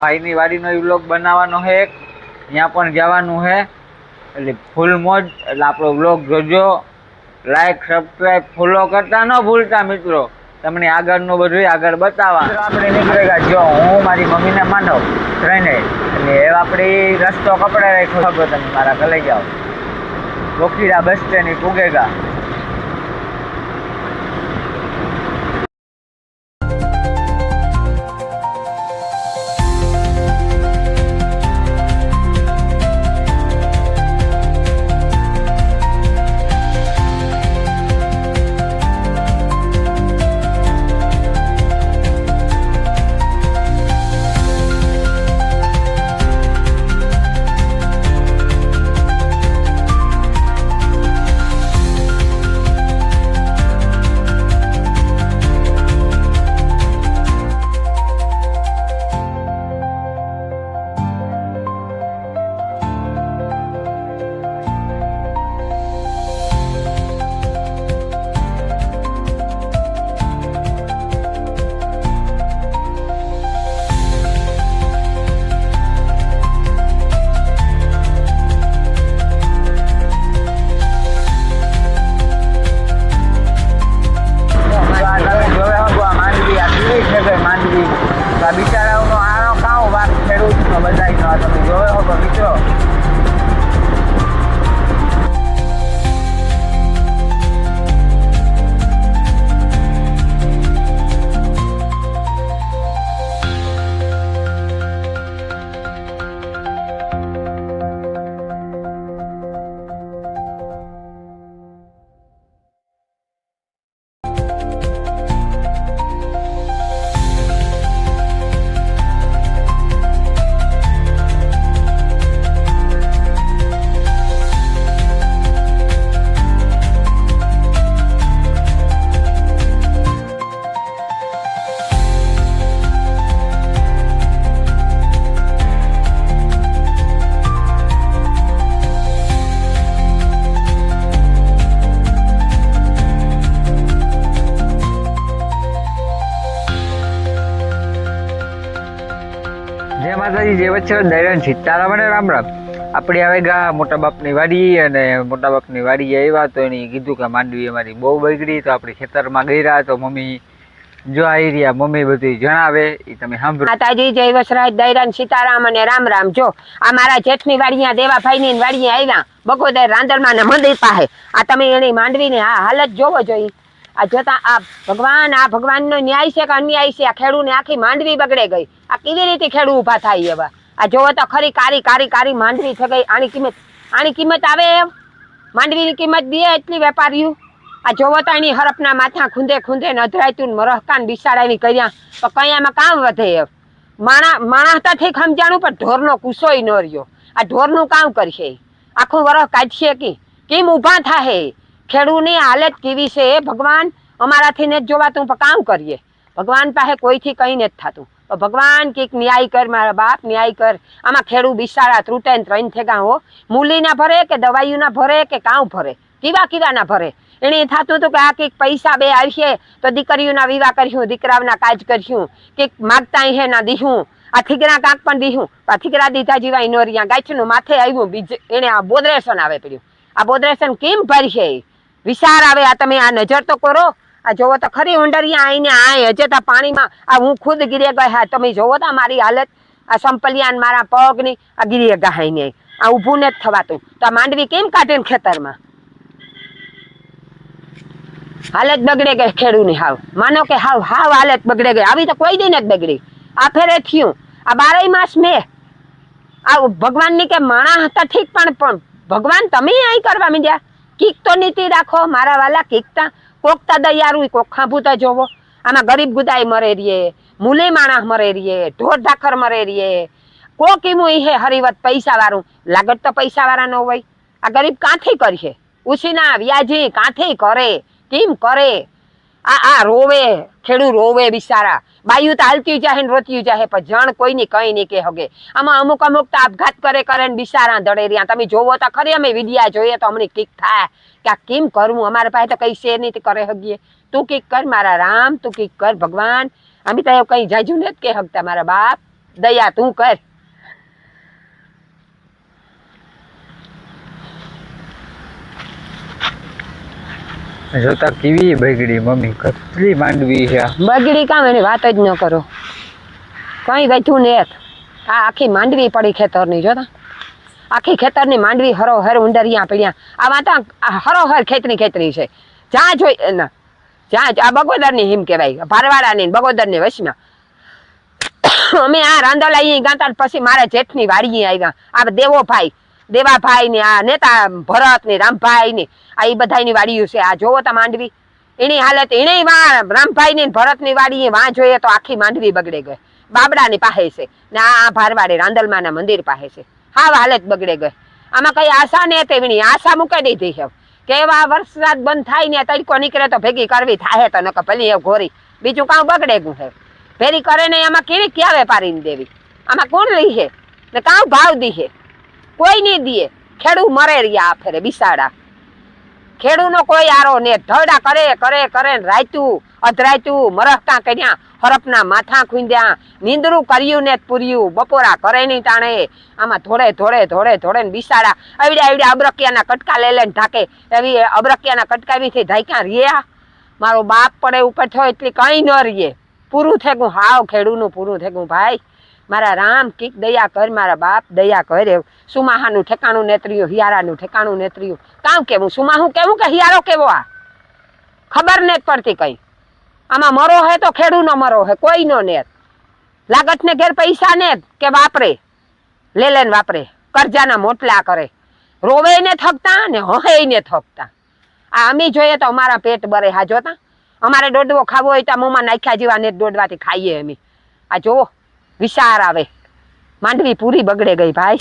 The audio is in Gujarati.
ભાઈની વાડીનો વ્લોગ બનાવવાનો છે, ત્યાં પણ જવાનું છે, એટલે ફૂલ મોજ. એટલે આપણો વ્લોગ જોજો, લાઈક સબસ્ક્રાઈબ ફોલો કરતા ન ભૂલતા મિત્રો. તમને આગળનું બધું આગળ બતાવવા આપણે નીકળેગા. જો હું મારી મમ્મીને માનવ ત્રણે, એટલે એ આપણે રસ્તો કપડે રાખ્યો. તમે મારા ઘરે જાઓ, વકીલા બસ સ્ટેન્ડ પૂગેગા. બિચારાઓનો આનો કામ વાત ખેડૂતનો બધાનો તમે જોયો હો મિત્રો. જય માતાજી, જય વચ્ચે દૈરાન સીતારામને રામ રામ. આપણે આવે ગા મોટા બાપની વાડી, અને મોટા બાપની વાડી આવ્યા તો એને કીધું કે માંડવી અમારી બહુ બગડી, તો આપણે ખેતરમાં ગયા. તો મમ્મી જો આવી રહ્યા, મમ્મી બધું જણાવે એ તમે સાંભળો. માતાજી, જય વસરાજ દૈરાન સીતારામ અને રામ રામ. જો આ મારા જેઠની વાડીયા દેવાભાઈની વાડીએ આવ્યા બગોદર રાંદલમાં ને મંદિર પાસે. આ તમે એની માંડવીની આ હાલત જોવો જોઈએ. આ જોતા આ ભગવાનનો ન્યાય છે કે અન્યાય છે? આ ખેડૂને આખી માંડવી બગડે ગઈ. આ કેવી રીતે ખેડૂ ઊભા થાય? એવા આ જોવો તો ખરી કારી કારી કારી માંડવી થઈ ગઈ. આની કિંમત આવે એમ? માંડવીની કિંમત દે એટલી વેપારીઓ? આ જોવો તો એની હરપના માથા ખૂંદે ખૂંદે ને અધરાયતું મરહકાન બિસાડાની કર્યા, પણ કયામાં કામ વધે એમ? માણસ તો ઠીક સમજાણું, પણ ઢોરનો કુસોય ન રહ્યો. આ ઢોરનું કામ કરશે? આખું વરસ કાઢશે કે કેમ ઊભા થાય? ખેડૂની હાલત કેવી છે ભગવાન? અમારાથી ને જ જોવાતું, પણ કામ કરીએ. ભગવાન પાસે કોઈથી કંઈ નથી થતું. ભગવાન કંઈક ન્યાય કર, મારા બાપ ન્યાય કર. આમાં ખેડૂ બિસાડા ત્રુટે ને ત્રણ થેગા હો. મૂલી ના ભરે કે દવાઈઓ ના ભરે કે કામ ભરે? કેવા ના ભરે? એને થતું હતું કે આ કંઈક પૈસા બે આવશે તો દીકરીઓના વિવાહ કર્યું, દીકરાઓના કાજ કર્યું, કંઈક માગતા હે ના દીધું. આ થીગરા કાંક પણ દીધું, આ થીગરા દીધા જેવા ઇનોરિયા ગાયનું માથે આવ્યું. બીજે એને આ બોદરેશન આવે પડ્યું. આ બોદરેશન કેમ ભરશે? વિચાર આવે. આ તમે આ નજર તો કરો. આ જોવો તો ખરી ઊંડરિયા આવીને આ હજેતા પાણીમાં આ હું ખુદ ગીરે ગયા. તમે જોવો તો મારી હાલત, આ સંપલિયાન મારા પગની આ ગીરે ગહાઈને આ ઊભું નથી થવાતું. તો આ માંડવી કેમ કાઢે ને ખેતરમાં? હાલત બગડે ગઈ ખેડૂની. હાવ માનો કે હાવ હાલત બગડે ગઈ. આવી તો કોઈ દી નથી બગડી. આ ફેરે થયું. આ 12 માસ મેં આ ભગવાનની કે માણા હતા ઠીક, પણ ભગવાન તમે અહીં કરવા માંડ્યા. કીક તો નીતિ રાખો મારા વાલા. કીકતા કોકતા દયારું, કોક ખાંભુતા જોવો. આમાં ગરીબ ગુદાઈ મરે રહીએ, મૂલે માણસ મરે રહીએ, ઢોર ઢાખર મરે રહીએ. કોક એમું હે હરિવત પૈસા વાળું. લાગત તો પૈસા વાળા ન હોય. આ ગરીબ કાંથી કરશે? ઉછીના વ્યાજી કાંથી કરે? કેમ કરે? આ રોવે, ખેડૂ રોવે બિચારા. બાયું તો હાલતી જાહે ને રોતી જાહે, પણ જણ કોઈની કઈ નહીં કે હગે. આમાં અમુક તો આપઘાત કરે ને બિચારા દડે રહ્યા. તમે જોવો તો ખરી, અમે વિડિયા જોઈએ તો અમને કીક થાય કે આ કેમ કરવું? અમારા પાસે તો કઈ શેર નહીં કરે હગીએ. તું કીક કર મારા રામ, તું કીક કર ભગવાન. અમે તો કઈ જાજુ નથી કે હગતા મારા બાપ. દયા તું કર. જોતા કેવી બગડી મમ્મી, કેટલી માંડવી છે. બગડી કામ એની વાત જ ન કરો, કઈ વધ્યું ને. આ આખી માંડવી પડી ખેતરની, જોતા આખી ખેતરની માંડવી હરોહર ઉંડરિયા પડ્યા. આમાં તો હરોહર ખેતરી છે. જ્યાં જોઈ જ્યાં આ બગોદરની હિમ કહેવાય, ભારવાડાની બગોદરની વચમાં. અમે આ રાંદલ અહીં ગાતા પછી મારા જેઠની વાડીએ આવ્યા. આ દેવાભાઈ ને આ નેતા ભરત ને રામભાઈ ને આ એ બધાની વાડીઓ છે. આ જોવો તા માંડવી એની હાલત. એને રામભાઈ ની ભરત ની વાડીએ વાં જોઈએ તો આખી માંડવી બગડે ગઈ. બાબડાની પાસે છે ને આ ભારવાડે રાંદલમા ના મંદિર પાસે છે. હાવ હાલત બગડે ગઈ. આમાં કઈ આશા ને તેવી આશા મૂકી દીધી છે કે એવા વરસાદ બંધ થાય ને તડકો નીકળે તો ભેગી કરવી થાય તો નકર ભલી એ ઘોરી બીજું કામ બગડે ગયું છે. ભેરી કરે ને આમાં કેવી ક્યાં વેપારીને દેવી? આમાં કોણ લઈ છે ને કાં ભાવ દી છે? કોઈ નહીં દીએ. ખેડૂ મરે રહ્યા આ ફેરે બિસાડા. ખેડૂનો કોઈ આરો ને ઢળડા કરે ને રાયતું અધરાયતું મરહતા કર્યા, હરપના માથા ખૂંદ્યા, નીંદરું કર્યું ને પૂર્યું, બપોરા કરે નહીં ટાણે. આમાં ધોળે ને બિસાડા એવડે અબરકિયાના કટકા લઈને ઢાકે. એવી અબરકિયાના કટકા એવી ઢાક્યા રહ્યા. મારો બાપ પડે ઉપર થયો એટલે કઈ ન રહીએ. પૂરું થઈ ગયું, હાવ ખેડૂનું પૂરું થઈ ગયું. ભાઈ મારા રામ કીક દયા કર, મારા બાપ દયા કરે. સુમાહાનું ઠેકાણું નેત્ર્યું, હિયારાનું ઠેકાણું નેત્ર્યું. કામ કેવું સુમાહું કેવું કે હિયારો કેવો? આ ખબર ને જ પડતી કઈ. આમાં મરો હે તો ખેડૂનો મરો હે, કોઈ નો નેત. લાગત ને ઘેર પૈસા ને કે વાપરે, લે વાપરે, કરજાના મોટલા કરે, રોવે ને થકતા ને હે ને થકતા. આ અમે જોઈએ તો અમારા પેટ બરે. હા જોતા અમારે દોડવો ખાવો હોય તો મોંમાં નાખ્યા જેવા ને દોડવાથી ખાઈએ અમે. આ જોવો વિચાર આવે. માંડવી પૂરી બગડે ગઈ ભાઈ.